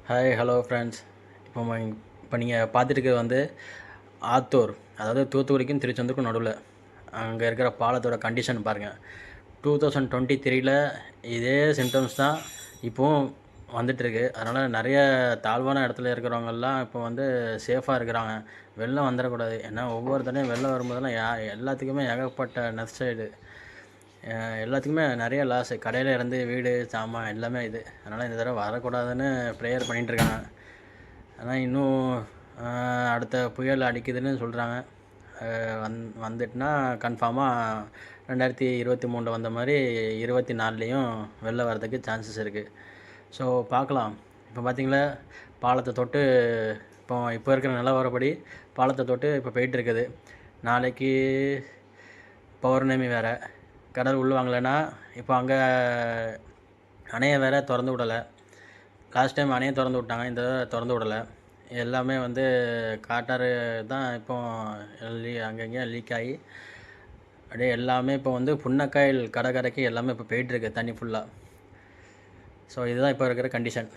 Hi hello friends. இப்போ நீங்கள் பார்த்துட்டு வந்து ஆத்தூர், அதாவது தூத்துக்குடிக்கும் திருச்செந்தூருக்கும் நடுவில் அங்கே இருக்கிற பாலத்தோட கண்டிஷன் பாருங்கள். 2023ல் இதே சிம்டம்ஸ் தான் இப்போவும் வந்துட்டுருக்கு. அதனால் நிறைய தாழ்வான இடத்துல இருக்கிறவங்கெல்லாம் இப்போ வந்து சேஃபாக இருக்கிறாங்க. வெள்ளம் வந்துடக்கூடாது. ஏன்னா ஒவ்வொரு தடையும் வெள்ளம் வரும்போதெல்லாம் எல்லாத்துக்குமே ஏகப்பட்ட நஷ்டம். எல்லாத்துக்குமே நிறைய லாஸு. கடையில் இருந்து வீடு சாமான் எல்லாமே இது. அதனால் இந்த தடவை வரக்கூடாதுன்னு ப்ரேயர் பண்ணிகிட்ருக்காங்க. ஆனால் இன்னும் அடுத்த புயல் அடிக்குதுன்னு சொல்கிறாங்க. வந்துட்டுனா கன்ஃபார்மாக 2023 வந்த மாதிரி 24லேயும் வெளில வரதுக்கு சான்சஸ் இருக்குது. ஸோ பார்க்கலாம். இப்போ பார்த்திங்களா, பாலத்தை தொட்டு இப்போ இருக்கிற நிலவரப்படி பாலத்தை தொட்டு இப்போ போயிட்டுருக்குது. நாளைக்கு பௌர்ணமி வேறு. கடல் உள்வாங்கலைன்னா இப்போ அங்கே அணையை வேறு திறந்து விடலை. லாஸ்ட் டைம் அணையை திறந்து விட்டாங்க, இந்த திறந்து விடலை. எல்லாமே வந்து காட்டாறு தான் இப்போ அங்கங்கே லீக் ஆகி அப்படியே எல்லாமே இப்போ வந்து புன்னக்காயல் கடற்கரைக்கு எல்லாமே இப்போ போயிட்டுருக்கு தண்ணி ஃபுல்லாக. ஸோ இதுதான் இப்போ இருக்கிற கண்டிஷன்.